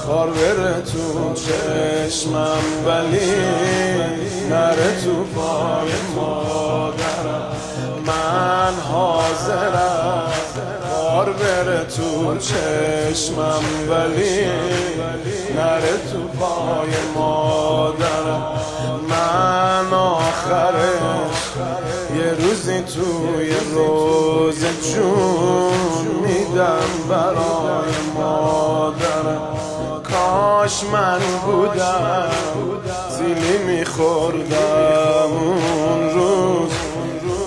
خار بره تو چشمم ولی نره تو پای مادرم. من حاضرم خار بره تو چشمم ولی نره تو پای مادرم. من آخرش یه روزی توی روز جون میدم برای مادرم. کاش من بودم زیلی میخوردم اون روز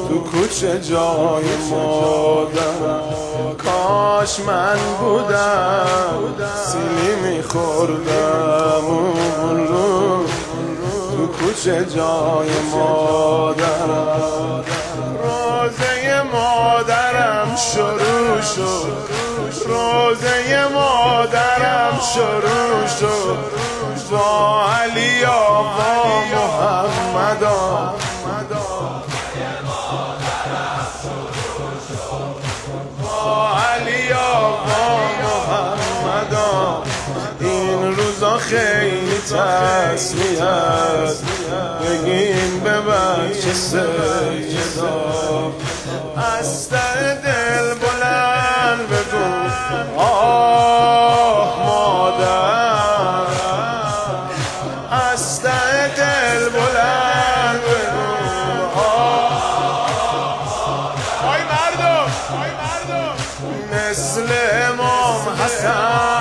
تو کوچه جای مادرم. کاش من بودم سیلی میخوردم اون روز تو کوچه جای مادرم. روزه مادرم شروع شد، روزه مادرم شروع شد با علی آقا محمدا. با علی آقا محمدا. این روزا خیلی تسلیت بگیم به بچه سجدا. از ته دل بلند بگو آه مادر. از ته دل بلند بگو آی مردم مثل امام حسن